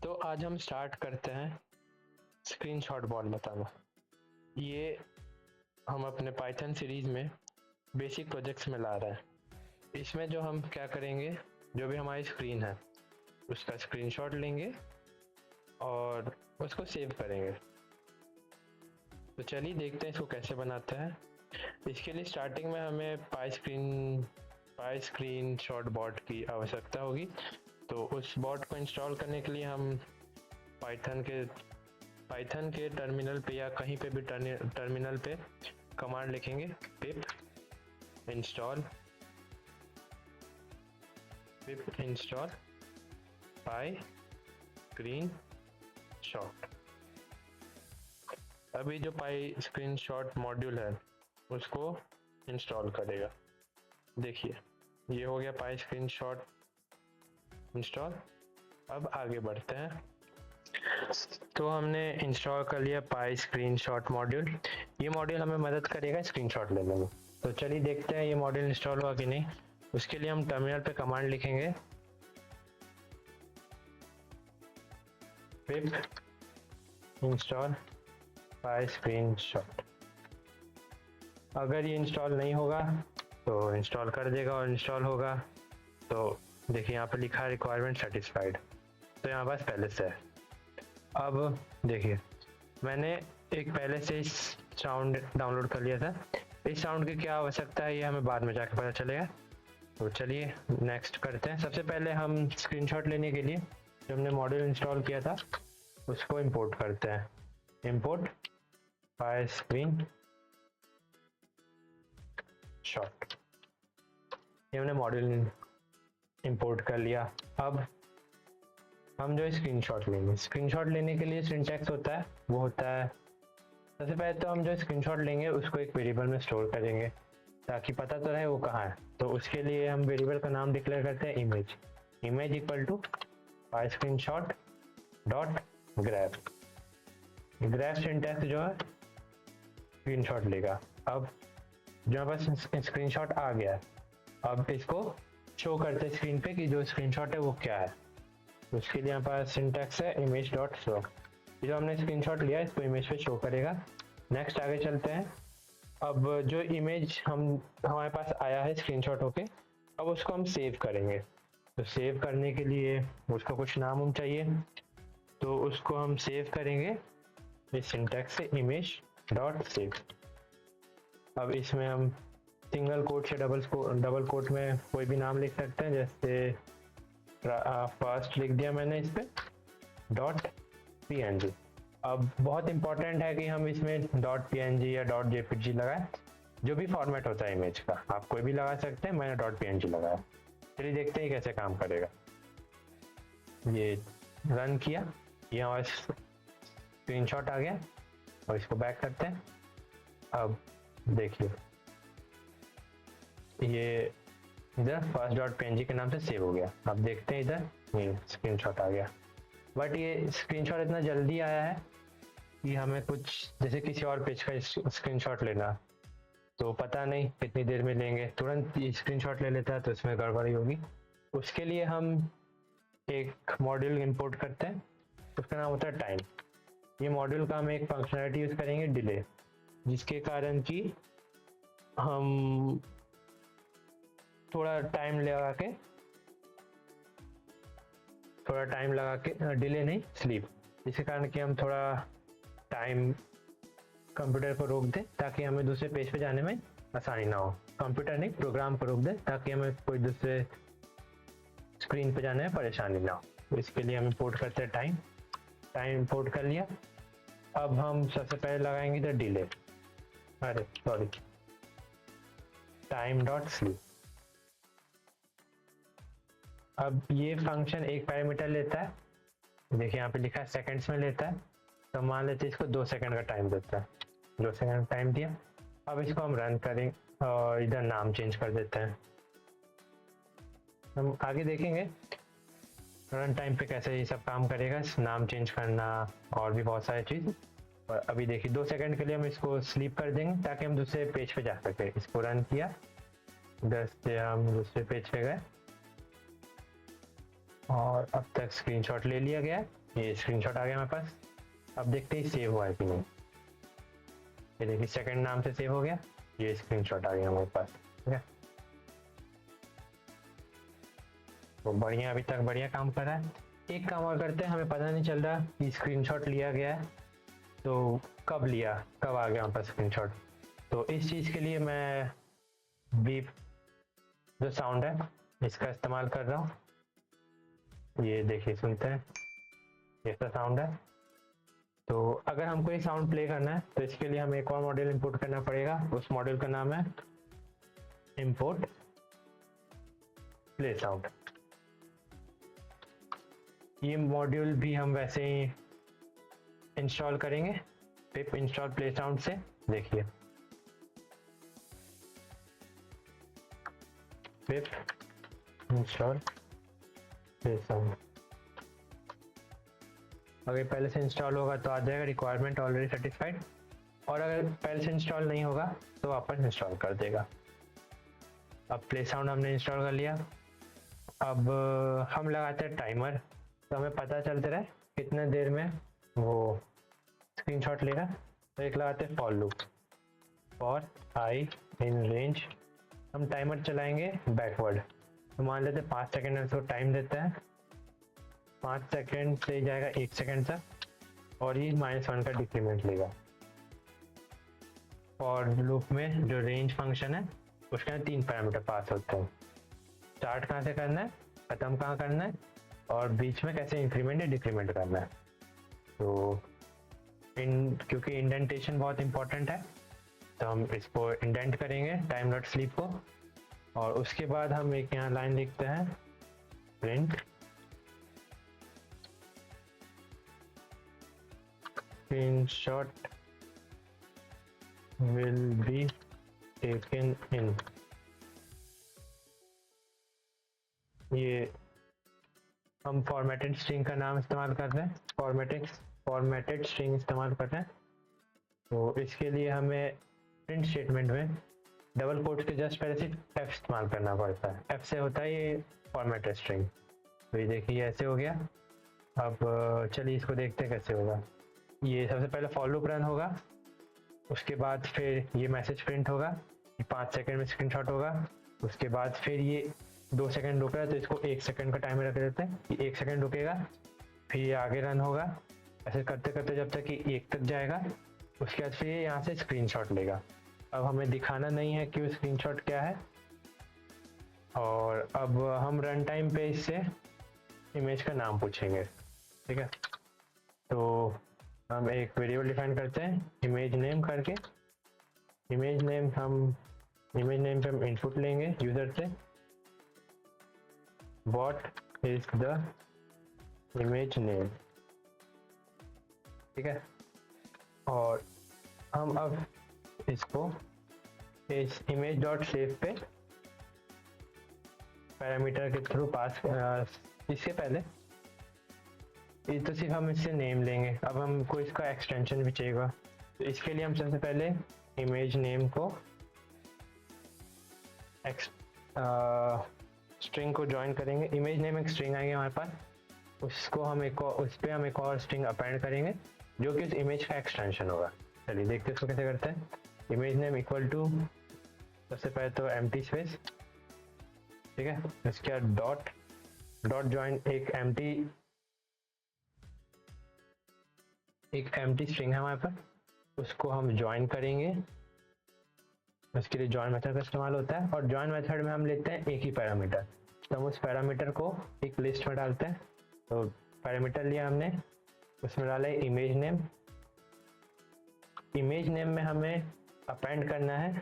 तो आज हम स्टार्ट करते हैं स्क्रीनशॉट बॉट बताना। ये हम अपने पाइथन सीरीज में बेसिक प्रोजेक्ट्स में ला रहे हैं। इसमें जो हम क्या करेंगे, जो भी हमारी स्क्रीन है उसका स्क्रीनशॉट लेंगे और उसको सेव करेंगे। तो चलिए देखते हैं इसको कैसे बनाते हैं। इसके लिए स्टार्टिंग में हमें पाई स्क्रीन शॉट बॉट की आवश्यकता होगी। तो उस बॉट को इंस्टॉल करने के लिए हम पाइथन के टर्मिनल पे या कहीं पे भी टर्मिनल पे कमांड लिखेंगे पिप इंस्टॉल पाई स्क्रीन शॉट। अभी जो पाई स्क्रीन शॉट मॉड्यूल है उसको इंस्टॉल करेगा। देखिए ये हो गया पाई स्क्रीन शॉट इंस्टॉल। अब आगे बढ़ते हैं। तो हमने इंस्टॉल कर लिया पाई स्क्रीन शॉट मॉड्यूल। ये मॉड्यूल हमें मदद करेगा स्क्रीनशॉट लेने में। तो चलिए देखते हैं ये मॉड्यूल इंस्टॉल हुआ कि नहीं। उसके लिए हम टर्मिनल पे कमांड लिखेंगे पिप इंस्टॉल पाई स्क्रीन शॉट। अगर ये इंस्टॉल नहीं होगा तो इंस्टॉल कर देगा और इंस्टॉल होगा तो देखिए यहाँ पे लिखा है रिक्वायरमेंट सेटिस्फाइड। तो यहाँ पास पहले से है। अब देखिए मैंने एक पहले से इस साउंड डाउनलोड कर लिया था। इस साउंड की क्या आवश्यकता है ये हमें बाद में जाकर पता चलेगा। तो चलिए नेक्स्ट करते हैं। सबसे पहले हम स्क्रीनशॉट लेने के लिए जो हमने मॉड्यूल इंस्टॉल किया था उसको इंपोर्ट करते हैं। इंपोर्ट पाई स्क्रीन शॉट। ये हमने मॉड्यूल इंपोर्ट कर लिया। अब हम जो स्क्रीनशॉट लेंगे, स्क्रीनशॉट लेने के लिए सिंटैक्स होता है वो होता है, सबसे पहले तो हम जो स्क्रीनशॉट लेंगे उसको एक वेरिएबल में स्टोर करेंगे ताकि पता तो रहे वो कहाँ है। तो उसके लिए हम वेरिएबल का नाम डिक्लेयर करते हैं image equal to py screenshot dot grab syntax जो है स्क्रीनशॉट लेगा। अब जो हमारे पास स्क्रीनशॉट आ गया है, अब इसको शो करते हैं स्क्रीन पे कि जो स्क्रीनशॉट है वो क्या है। उसके लिए हमारे पास सिंटैक्स है इमेज डॉट शो। जो हमने स्क्रीनशॉट लिया इसको इमेज पे शो करेगा। नेक्स्ट आगे चलते हैं। अब जो इमेज हमारे पास आया है स्क्रीनशॉट होके, अब उसको हम सेव करेंगे। तो सेव करने के लिए उसका कुछ नाम हम चाहिए, तो उसको हम सेव करेंगे इस सिंटैक्स से इमेज डॉट सेव। अब इसमें हम सिंगल कोट से डबल कोट में कोई भी नाम लिख सकते हैं, जैसे फर्स्ट लिख दिया मैंने इस पे डॉट png। अब बहुत इंपॉर्टेंट है कि हम इसमें डॉट png या डॉट jpg लगाएं, जो भी फॉर्मेट होता है इमेज का आप कोई भी लगा सकते हैं। मैंने डॉट png लगाया। चलिए देखते हैं कैसे काम करेगा। ये रन किया, ये हमारा स्क्रीनशॉट आ गया और इसको बैक करते हैं। अब देखिए ये इधर फर्स्ट डॉट png के नाम से सेव हो गया। अब देखते हैं इधर ये स्क्रीनशॉट आ गया। बट ये स्क्रीनशॉट इतना जल्दी आया है कि हमें कुछ जैसे किसी और पेज का स्क्रीनशॉट लेना तो पता नहीं कितनी देर में लेंगे, तुरंत स्क्रीनशॉट ले लेता है तो इसमें गड़बड़ी होगी। उसके लिए हम एक मॉड्यूल इंपोर्ट करते हैं, उसका नाम होता है टाइम। ये मॉड्यूल का हम एक फंक्शनलिटी यूज करेंगे डिले, जिसके कारण कि हम थोड़ा टाइम लगा के डिले नहीं स्लीप, जिसके कारण कि हम थोड़ा टाइम कंप्यूटर को रोक दें ताकि हमें दूसरे पेज पे जाने में आसानी ना हो। कंप्यूटर नहीं, प्रोग्राम को रोक दें ताकि हमें कोई दूसरे स्क्रीन पे जाने में परेशानी ना हो। तो इसके लिए हम इंपोर्ट करते हैं टाइम इंपोर्ट कर लिया। अब हम सबसे पहले लगाएंगे तो डिले, टाइम डॉट स्लीप। अब ये फंक्शन एक पैरामीटर लेता है, देखिए यहाँ पे लिखा है सेकंड्स में लेता है, तो मान लेते हैं इसको 2 सेकंड का टाइम देता है। 2 सेकंड का टाइम दिया। अब इसको हम रन करें और इधर नाम चेंज कर देते हैं। हम आगे देखेंगे रन टाइम पे कैसे ये सब काम करेगा, नाम चेंज करना और भी बहुत सारी चीज़। और अभी देखिए 2 सेकंड के लिए हम इसको स्लीप कर देंगे ताकि हम दूसरे पेज पे जा सके। इसको रन किया, 10 से हम दूसरे पेज पे गए और अब तक स्क्रीनशॉट ले लिया गया। ये स्क्रीनशॉट आ गया हमारे पास। अब देखते ही सेव हुआ है कि नहीं। ये देखिए सेकंड नाम से सेव हो गया, ये स्क्रीनशॉट आ गया हमारे पास। ठीक है, तो बढ़िया, अभी तक बढ़िया काम कर रहा है। एक काम और करते हैं, हमें पता नहीं चल रहा कि स्क्रीनशॉट लिया गया है तो कब लिया, कब आ गया हमारे पास स्क्रीनशॉट। तो इस चीज़ के लिए मैं बीप जो साउंड है इसका इस्तेमाल कर रहा हूँ। ये देखिए, सुनते हैं, ऐसा साउंड है। तो अगर हमको ये साउंड प्ले करना है तो इसके लिए हमें एक और मॉड्यूल इंपोर्ट करना पड़ेगा। उस मॉड्यूल का नाम है इंपोर्ट प्ले साउंड। ये मॉड्यूल भी हम वैसे ही इंस्टॉल करेंगे पिप इंस्टॉल प्ले साउंड से। देखिए पिप इंस्टॉल प्ले साउंड, अगर पहले से इंस्टॉल होगा तो आ जाएगा रिक्वायरमेंट ऑलरेडी सेटिस्फाइड, और अगर पहले से इंस्टॉल नहीं होगा तो वापस इंस्टॉल कर देगा। अब प्ले साउंड हमने इंस्टॉल कर लिया। अब हम लगाते हैं टाइमर, तो हमें पता चलते रहे कितने देर में वो स्क्रीनशॉट लेगा। तो एक लगाते हैं for loop, for I in range. हम टाइमर चलाएंगे बैकवर्ड, तो मान लेते 5 सेकेंड उसको टाइम देता है। 5 सेकेंड से जाएगा 1 सेकेंड तक, और ये -1 का डिक्रीमेंट लेगा। फॉर लूप में जो रेंज फंक्शन है उसके अंदर 3 पैरामीटर पास होते हैं। स्टार्ट कहाँ से करना है, खत्म कहाँ करना है, और बीच में कैसे इंक्रीमेंट या डिक्रीमेंट करना है। तो क्योंकि इंडेंटेशन बहुत इंपॉर्टेंट है तो हम इसको इंडेंट करेंगे टाइम डॉट स्लीप को, और उसके बाद हम एक यहाँ लाइन लिखते हैं print screenshot will be taken in। ये हम फॉर्मेटेड स्ट्रिंग का नाम इस्तेमाल कर रहे हैं, फॉर्मेटेड स्ट्रिंग इस्तेमाल कर रहे हैं। तो इसके लिए हमें प्रिंट स्टेटमेंट में डबल कोट्स के जस्ट पहले सिर्फ एफ इस्तेमाल करना पड़ता है। एफ से होता है ये फॉर्मेटेड स्ट्रिंग। तो ये देखिए ऐसे हो गया। अब चलिए इसको देखते हैं कैसे होगा। ये सबसे पहले फॉर लूप रन होगा, उसके बाद फिर ये मैसेज प्रिंट होगा, 5 सेकंड में स्क्रीनशॉट होगा। उसके बाद फिर ये 2 सेकंड रुक रहा है तो इसको 1 सेकंड का टाइमर रख देते हैं, ये 1 सेकंड रुकेगा, फिर ये आगे रन होगा। ऐसे करते करते जब तक कि 1 तक जाएगा, उसके बाद फिर ये यहाँ से स्क्रीनशॉट लेगा। अब हमें दिखाना नहीं है कि वो स्क्रीनशॉट क्या है, और अब हम रन टाइम पे इससे इमेज का नाम पूछेंगे। ठीक है, तो हम एक वेरिएबल डिफाइन करते हैं इमेज नेम करके। इमेज नेम पे हम इनपुट लेंगे यूजर से, what is the image name. ठीक है, और हम अब इसको इस इमेज डॉट सेव पे पैरामीटर के थ्रू पास, इससे पहले ये तो सिर्फ हम इससे नेम लेंगे। अब हमको इसका एक्सटेंशन भी चाहिए, तो इसके लिए हम सबसे पहले इमेज नेम को स्ट्रिंग को ज्वाइन करेंगे। इमेज नेम एक स्ट्रिंग आएगी हमारे पास, उसको हम उस पर हम एक और स्ट्रिंग अपेंड करेंगे जो कि उस इमेज का एक्सटेंशन होगा। चलिए देखते हैं इसको कैसे करते हैं। इमेज नेम इक्वल टू सबसे पहले तो एम्प्टी स्पेस, ठीक है, इसके बाद डॉट ज्वाइन एक एम्प्टी स्ट्रिंग है हमारे पास, उसको हम ज्वाइन करेंगे। उसके लिए ज्वाइन मेथड का इस्तेमाल होता है, और ज्वाइन मेथड में हम लेते हैं एक ही पैरामीटर, तो हम उस पैरामीटर को एक लिस्ट में डालते हैं। तो पैरामीटर लिया हमने, उसमें डाला है इमेज नेम। इमेज नेम में हमें अपेंड करना है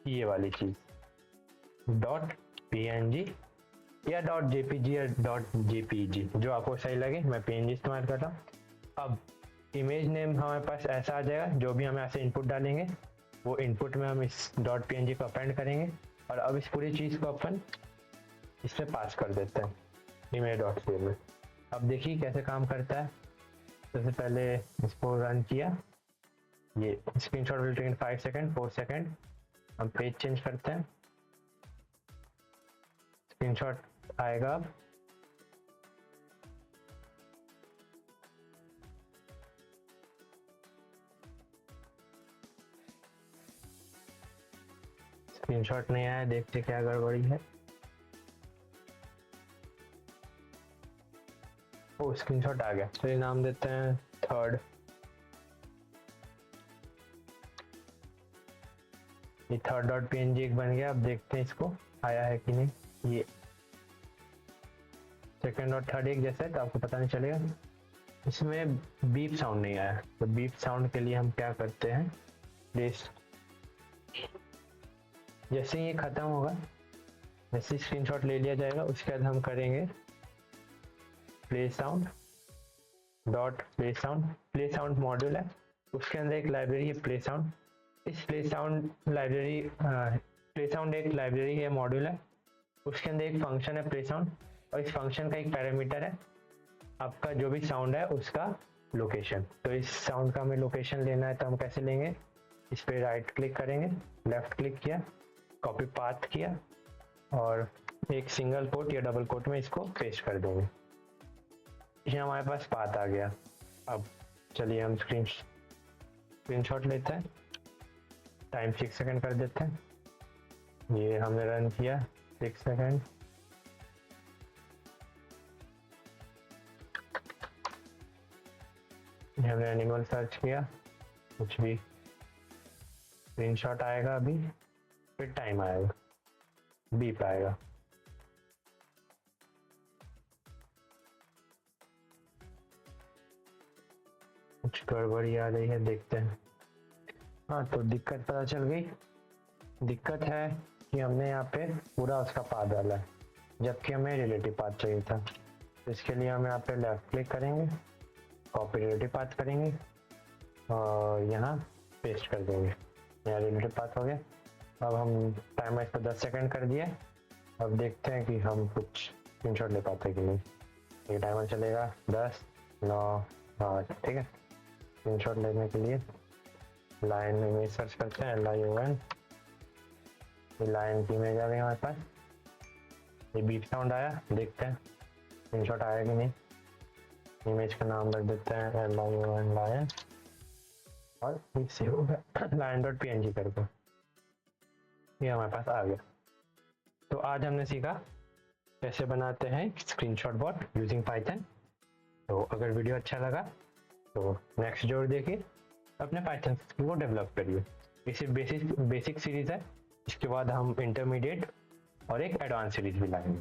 ये वाली चीज, डॉट png या डॉट jpg या डॉट jpeg, जो आपको सही लगे। मैं png इस्तेमाल कर रहा हूँ। अब इमेज नेम हमारे पास ऐसा आ जाएगा, जो भी हम ऐसे इनपुट डालेंगे वो इनपुट में हम इस डॉट png को अपेंड करेंगे, और अब इस पूरी चीज़ को अपन इसमें पास कर देते हैं इमेज डॉट सेव में। अब देखिए कैसे काम करता है। सबसे पहले इसको रन किया, ये screenshot will take in 5 second 4 second. हम पेज चेंज करते हैं, स्क्रीनशॉट आएगा। अब स्क्रीनशॉट नहीं आया, देखते क्या गड़बड़ी है। ओ स्क्रीनशॉट आ गया, चलिए नाम देते हैं थर्ड। ये थर्ड डॉट png एक बन गया। अब देखते हैं इसको आया है कि नहीं। ये सेकंड और थर्ड एक जैसा है तो आपको पता नहीं चलेगा। इसमें बीप साउंड नहीं आया, तो बीप साउंड के लिए हम क्या करते हैं, प्लेस जैसे ही ये खत्म होगा, जैसे स्क्रीनशॉट ले लिया जाएगा, उसके बाद हम करेंगे play sound dot play sound. Play sound module है, उसके अंदर एक लाइब्रेरी है प्ले साउंड। इस प्ले साउंड एक लाइब्रेरी है, मॉड्यूल है, उसके अंदर एक फंक्शन है प्ले साउंड, और इस फंक्शन का एक पैरामीटर है आपका जो भी साउंड है उसका लोकेशन। तो इस साउंड का हमें लोकेशन लेना है, तो हम कैसे लेंगे, इस पर राइट क्लिक करेंगे, लेफ्ट क्लिक किया, कॉपी पाथ किया और एक सिंगल कोट या डबल कोट में इसको पेस्ट कर देंगे। ये हमारे पास पाथ आ गया। अब चलिए हम स्क्रीनशॉट लेते हैं, टाइम 6 सेकंड कर देते हैं। ये हमने रन किया 6 सेकंड। हमने एनिमल सर्च किया, कुछ भी स्क्रीनशॉट आएगा अभी, फिर टाइम आएगा, बीप आएगा। कुछ गड़बड़ी आ रही है, देखते हैं। हाँ, तो दिक्कत पता चल गई। दिक्कत है कि हमने यहाँ पे पूरा उसका पाथ डाला है, जबकि हमें रिलेटिव पाथ चाहिए था। तो इसके लिए हम यहाँ पे लेफ्ट क्लिक करेंगे, कॉपी रिलेटिव पाथ करेंगे और यहाँ पेस्ट कर देंगे। यहाँ रिलेटिव पाथ हो गया। अब हम टाइमर इसको 10 सेकंड कर दिया। अब देखते हैं कि हम कुछ स्क्रीनशॉट ले पाते हैं कि नहीं। ये टाइमर चलेगा 10, 9, 8, ठीक है। स्क्रीनशॉट लेने के लिए लाइन में इमेज सर्च करते हैं, LION। ये लाइन की इमेज आ गई हमारे पास। ये बीप साउंड आया, देखते हैं स्क्रीनशॉट आया कि नहीं। इमेज का नाम रख देते हैं LION लायन, और इससे होगा lion.png करके। ये हमारे पास आ गया। तो आज हमने सीखा कैसे बनाते हैं स्क्रीनशॉट बॉट यूजिंग पाइथन। तो अगर वीडियो अच्छा लगा तो नेक्स्ट जरूर देखिए, अपने पाइथन स्किल को डेवलप करिए। ये सिर्फ बेसिक सीरीज है, इसके बाद हम इंटरमीडिएट और एक एडवांस सीरीज भी लाएंगे।